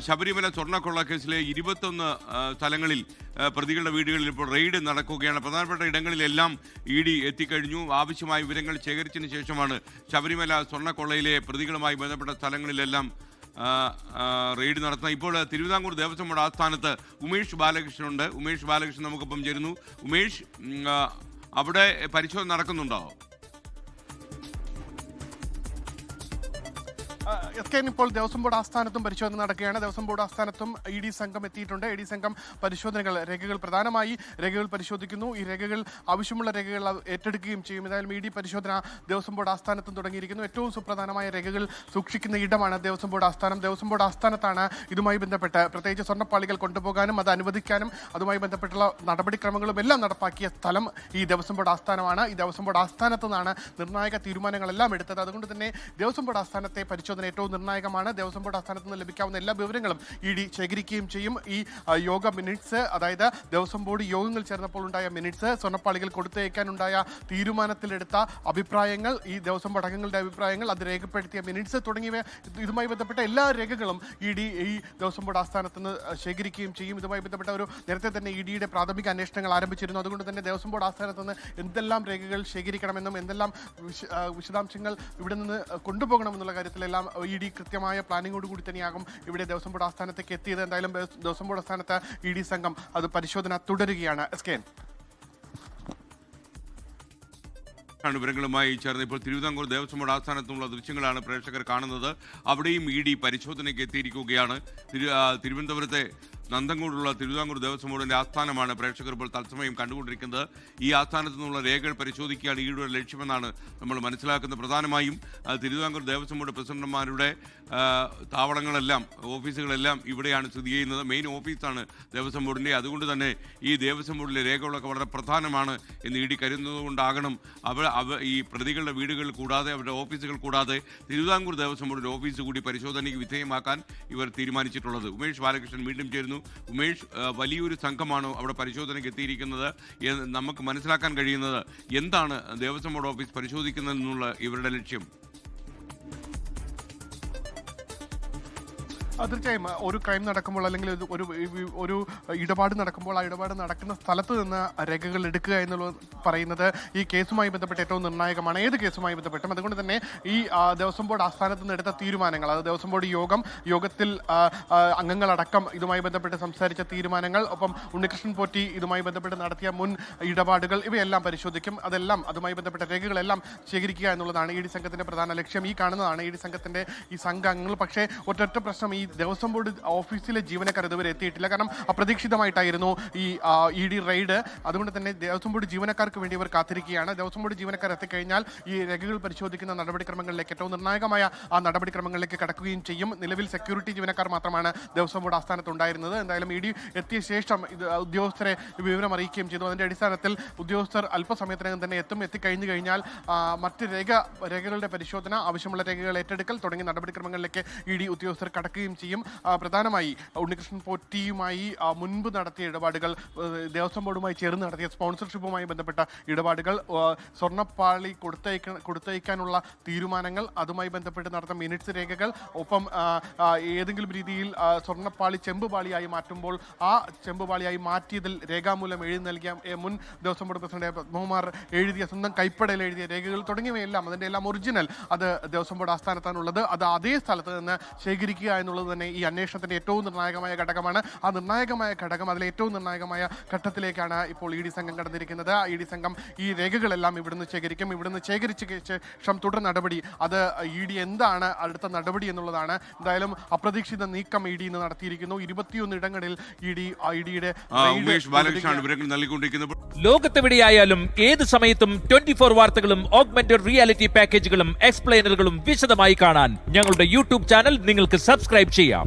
ശബരിമല സ്വർണ്ണക്കൊള്ള കേസിലെ 21 സ്ഥലങ്ങളിൽ പ്രതികളുടെ വീടുകളിൽ ഇപ്പോൾ റെയ്ഡ് നടക്കുകയാണ്. പ്രധാനപ്പെട്ട ഇടങ്ങളിലെല്ലാം ED എത്തിക്കഴിഞ്ഞു. ആവശ്യമായ വിവരങ്ങൾ ശേഖരിച്ചതിന് ശേഷമാണ് ശബരിമല സ്വർണ്ണക്കൊള്ളയിലെ പ്രതികളുമായി ബന്ധപ്പെട്ട സ്ഥലങ്ങളിലെല്ലാം റെയ്ഡ് നടത്തുന്നത്. ഇപ്പോൾ തിരുവിതാംകൂർ ദേവസ്വം ബോർഡ് ആസ്ഥാനത്ത് ഉമേഷ് ബാലകൃഷ്ണനുണ്ട്. ഉമേഷ് ബാലകൃഷ്ണൻ നമുക്കൊപ്പം ചേരുന്നു. ഉമേഷ്, അവിടെ പരിശോധന നടക്കുന്നുണ്ടോ? ഇപ്പോൾ ദേവസ്വം ബോർഡ് ആസ്ഥാനത്തും പരിശോധന നടക്കുകയാണ്. ദേവസ്വം ബോർഡ് ആസ്ഥാനത്തും ED സംഘം എത്തിയിട്ടുണ്ട്. ED സംഘം പരിശോധനകൾ, രേഖകൾ, പ്രധാനമായി രേഖകൾ പരിശോധിക്കുന്നു. ഈ രേഖകൾ, ആവശ്യമുള്ള രേഖകൾ ഏറ്റെടുക്കുകയും ചെയ്യും. ഏതായാലും ED പരിശോധന ദേവസ്വം ബോർഡ് ആസ്ഥാനത്തും തുടങ്ങിയിരിക്കുന്നു. ഏറ്റവും സുപ്രധാനമായ രേഖകൾ സൂക്ഷിക്കുന്ന ഇടമാണ് ദേവസ്വം ബോർഡ് ആസ്ഥാനം. ദേവസ്വം ബോർഡ് ആസ്ഥാനത്താണ് ഇതുമായി ബന്ധപ്പെട്ട് പ്രത്യേകിച്ച് സ്വർണ്ണപ്പാളികൾ കൊണ്ടുപോകാനും അത് അനുവദിക്കാനും അതുമായി ബന്ധപ്പെട്ടുള്ള നടപടിക്രമങ്ങളും എല്ലാം നടപ്പാക്കിയ സ്ഥലം ഈ ദേവസ്വം ബോർഡ് ആസ്ഥാനമാണ്. ഈ ദേവസ്വം ബോർഡ് ആസ്ഥാനത്ത് നിന്നാണ് നിർണായക തീരുമാനങ്ങളെല്ലാം എടുത്തത്. അതുകൊണ്ട് തന്നെ ദേവസ്വം ബോർഡ് ആസ്ഥാനത്തെ പരിശോധന ഏറ്റവും നിർണായകമാണ്. ദേവസ്വം ബോർഡ് ആസ്ഥാനത്ത് നിന്ന് ലഭിക്കാവുന്ന എല്ലാ വിവരങ്ങളും ED ശേഖരിക്കുകയും ചെയ്യും. ഈ യോഗ മിനിറ്റ്സ്, അതായത് ദേവസ്വം ബോർഡ് യോഗങ്ങൾ ചേർന്നപ്പോൾ ഉണ്ടായ മിനിറ്റ്സ്, സ്വർണ്ണപ്പാളികൾ കൊടുത്തയക്കാനുണ്ടായ തീരുമാനത്തിലെടുത്ത അഭിപ്രായങ്ങൾ, ഈ ദേവസ്വം ബോർഡ് അംഗങ്ങളുടെ അഭിപ്രായങ്ങൾ, അത് രേഖപ്പെടുത്തിയ മിനിറ്റ്സ് തുടങ്ങിയവ, ഇതുമായി ബന്ധപ്പെട്ട എല്ലാ രേഖകളും ED ഈ ദേവസ്വം ബോർഡ് ആസ്ഥാനത്ത് നിന്ന് ശേഖരിക്കുകയും ചെയ്യും. ഇതുമായി ബന്ധപ്പെട്ട നേരത്തെ തന്നെ EDയുടെ പ്രാഥമിക അന്വേഷണങ്ങൾ ആരംഭിച്ചിരുന്നു. അതുകൊണ്ട് തന്നെ ദേവസ്വം ബോർഡ് ആസ്ഥാനത്ത് നിന്ന് എന്തെല്ലാം രേഖകൾ ശേഖരിക്കണമെന്നും എന്തെല്ലാം വിശദാംശങ്ങൾ ഇവിടെ നിന്ന് കൊണ്ടുപോകണമെന്നുള്ള കാര്യത്തിലെല്ലാം ED കൃത്യമായ പ്ലാനിങ്ങോടുകൂടി തന്നെയാകും ഇവിടെ ദേവസ്വം ബോർഡ് ആസ്ഥാനത്തേക്ക് എത്തിയത്. എന്തായാലും ദേവസ്വം ബോർഡ് ആസ്ഥാനത്ത് ED സംഘം അത് പരിശോധന തുടരുകയാണ്. വിവരങ്ങളുമായി ചേർന്ന് ഇപ്പോൾ തിരുവിതാംകൂർ ദേവസ്വം ബോർഡ് ആസ്ഥാനത്തുള്ള ദൃശ്യങ്ങളാണ് പ്രേക്ഷകർ കാണുന്നത്. അവിടെയും ED പരിശോധനയ്ക്ക് എത്തിയിരിക്കുകയാണ്. തിരുവനന്തപുരത്തെ നന്തൻകൂടുള്ള തിരുവിതാംകൂർ ദേവസ്വം ബോർഡിന്റെ ആസ്ഥാനമാണ് പ്രേക്ഷകർ ഇപ്പോൾ തത്സമയം കണ്ടുകൊണ്ടിരിക്കുന്നത്. ഈ ആസ്ഥാനത്തു നിന്നുള്ള രേഖകൾ പരിശോധിക്കുകയാണ് EDയുടെ ലക്ഷ്യമെന്നാണ് നമ്മൾ മനസ്സിലാക്കുന്നത്. പ്രധാനമായും തിരുവിതാംകൂർ ദേവസ്വം ബോർഡ് പ്രസിഡന്റുമാരുടെ താവളങ്ങളെല്ലാം, ഓഫീസുകളെല്ലാം ഇവിടെയാണ് സ്ഥിതി ചെയ്യുന്നത്. മെയിൻ ഓഫീസാണ് ദേവസ്വം ബോർഡിൻ്റെ. അതുകൊണ്ട് തന്നെ ഈ ദേവസ്വം ബോർഡിലെ രേഖകളൊക്കെ വളരെ പ്രധാനമാണ് എന്ന് ED കരുതുന്നതുകൊണ്ടാകണം ഈ പ്രതികളുടെ വീടുകൾ കൂടാതെ, അവരുടെ ഓഫീസുകൾ കൂടാതെ തിരുവിതാംകൂർ ദേവസ്വം ബോർഡിൻ്റെ ഓഫീസ് കൂടി പരിശോധനയ്ക്ക് വിധേയമാക്കാൻ ഇവർ തീരുമാനിച്ചിട്ടുള്ളത്. ഉമേഷ് ബാലകൃഷ്ണൻ വീണ്ടും ചേരുന്നു. ഉമേഷ്, വലിയൊരു സംഘമാണ് അവിടെ പരിശോധനയ്ക്ക് എത്തിയിരിക്കുന്നത്. നമുക്ക് മനസ്സിലാക്കാൻ കഴിയുന്നത് എന്താണ് ദേവസ്വം ബോർഡ് ഓഫീസ് പരിശോധിക്കുന്നതെന്നുള്ള ഇവരുടെ ലക്ഷ്യം? തീർച്ചയായും ഒരു ക്രൈം നടക്കുമ്പോൾ അല്ലെങ്കിൽ ഒരു ഇടപാട് നടക്കുമ്പോൾ ആ ഇടപാട് നടക്കുന്ന സ്ഥലത്ത് നിന്ന് രേഖകൾ എടുക്കുക എന്നുള്ളത് പറയുന്നത് ഈ കേസുമായി ബന്ധപ്പെട്ട് ഏറ്റവും നിർണായകമാണ്, ഏത് കേസുമായി ബന്ധപ്പെട്ടും. അതുകൊണ്ട് തന്നെ ഈ ദേവസ്വം ബോർഡ് ആസ്ഥാനത്ത് നിന്ന് എടുത്ത തീരുമാനങ്ങൾ, അത് ദേവസ്വം ബോർഡ് യോഗത്തിൽ അംഗങ്ങളടക്കം ഇതുമായി ബന്ധപ്പെട്ട് സംസാരിച്ച തീരുമാനങ്ങൾ, ഒപ്പം ഉണ്ണികൃഷ്ണൻ പോറ്റി ഇതുമായി ബന്ധപ്പെട്ട് നടത്തിയ മുൻ ഇടപാടുകൾ, ഇവയെല്ലാം പരിശോധിക്കും. അതെല്ലാം, അതുമായി ബന്ധപ്പെട്ട രേഖകളെല്ലാം ശേഖരിക്കുക എന്നുള്ളതാണ് ED സംഘത്തിന്റെ പ്രധാന ലക്ഷ്യം. ഈ കാണുന്നതാണ് ED സംഘത്തിന്റെ ഈ സംഘങ്ങൾ. പക്ഷേ ഒറ്റ പ്രശ്നം, ഈ ദേവസ്വം ബോർഡ് ഓഫീസിലെ ജീവനക്കാർ ഇതുവരെ എത്തിയിട്ടില്ല. കാരണം അപ്രതീക്ഷിതമായിട്ടായിരുന്നു ഈ ED റെയ്ഡ്. അതുകൊണ്ട് തന്നെ ദേവസ്വം ബോർഡ് ജീവനക്കാർക്ക് വേണ്ടി ഇവർ കാത്തിരിക്കുകയാണ്. ദേവസ്വം ബോർഡ് ജീവനക്കാർ എത്തിക്കഴിഞ്ഞാൽ ഈ രേഖകൾ പരിശോധിക്കുന്ന നടപടിക്രമങ്ങളിലേക്ക്, ഏറ്റവും നിർണായകമായ ആ നടപടിക്രമങ്ങളിലേക്ക് കടക്കുകയും ചെയ്യും. നിലവിൽ സെക്യൂരിറ്റി ജീവനക്കാർ മാത്രമാണ് ദേവസ്വം ബോർഡ് ആസ്ഥാനത്ത് ഉണ്ടായിരുന്നത്. എന്തായാലും ED എത്തിയ ശേഷം ഉദ്യോഗസ്ഥരെ വിവരം അറിയിക്കുകയും ചെയ്തു. അതിന്റെ അടിസ്ഥാനത്തിൽ ഉദ്യോഗസ്ഥർ അല്പസമയത്തിനകം തന്നെ എത്തിക്കഴിഞ്ഞു കഴിഞ്ഞാൽ മറ്റ് രേഖകളുടെ പരിശോധന, ആവശ്യമുള്ള രേഖകൾ ഏറ്റെടുക്കൽ തുടങ്ങിയ നടപടിക്രമങ്ങളിലേക്ക് ED ഉദ്യോഗസ്ഥർ കടക്കുകയും ചെയ്യും. പ്രധാനമായി ഉണ്ണികൃഷ്ണൻ പോറ്റിയുമായി മുൻപ് നടത്തിയ ഇടപാടുകൾ, ദേവസ്വം ബോർഡുമായി ചേർന്ന് നടത്തിയ സ്പോൺസർഷിപ്പുമായി ബന്ധപ്പെട്ട ഇടപാടുകൾ, സ്വർണ്ണപ്പാളി കൊടുത്തയക്കാനുള്ള തീരുമാനങ്ങൾ, അതുമായി ബന്ധപ്പെട്ട് നടന്ന മിനിറ്റ്സ് രേഖകൾ, ഒപ്പം ഏതെങ്കിലും രീതിയിൽ സ്വർണ്ണപ്പാളി ചെമ്പുപാളിയായി മാറ്റുമ്പോൾ ആ ചെമ്പുപാളിയായി മാറ്റിയതിൽ രേഖാമൂലം എഴുതി നൽകിയ മുൻ ദേവസ്വം ബോർഡ് പ്രസിഡന്റ് പത്മകുമാർ എഴുതിയ സ്വന്തം കൈപ്പടയിൽ എഴുതിയ രേഖകൾ തുടങ്ങിയവയെല്ലാം, അതിൻ്റെ എല്ലാം ഒറിജിനൽ അത് ദേവസ്വം ബോർഡ് ആസ്ഥാനത്താണുള്ളത്. അത് അതേ സ്ഥലത്ത് നിന്ന് ശേഖരിക്കുക എന്നുള്ളത് തന്നെ ഈ അന്വേഷണത്തിന്റെ ഏറ്റവും നിർണായകമായ ഘടകമാണ്. ആ നിർണായകമായ ഘടകം, അതിലെ ഏറ്റവും നിർണായകമായ ഘട്ടത്തിലേക്കാണ് ഇപ്പോൾ ED സംഘം കടന്നിരിക്കുന്നത്. ED സംഘം ഈ രേഖകളെല്ലാം ഇവിടുന്ന് ശേഖരിക്കും. ഇവിടുന്ന് ശേഖരിച്ച ശേഷം തുടർ നടപടി, അത് ED എന്താണ് അടുത്ത നടപടി എന്നുള്ളതാണ്. എന്തായാലും അപ്രതീക്ഷിത നീക്കം ED ഇന്ന് നടത്തിയിരിക്കുന്നു. 21 ഇടങ്ങളിൽ EDയുടെ ലോകത്തെവിടെയായാലും ഏത് സമയത്തും 24 വാർത്തകളും ഓഗ്മെന്റഡ് റിയാലിറ്റി പാക്കേജുകളും എക്സ്പ്ലെയിനറുകളും വിശദമായി കാണാൻ ഞങ്ങളുടെ YouTube ചാനൽ നിങ്ങൾക്ക് സബ്സ്ക്രൈബ് ചെയ്യാം.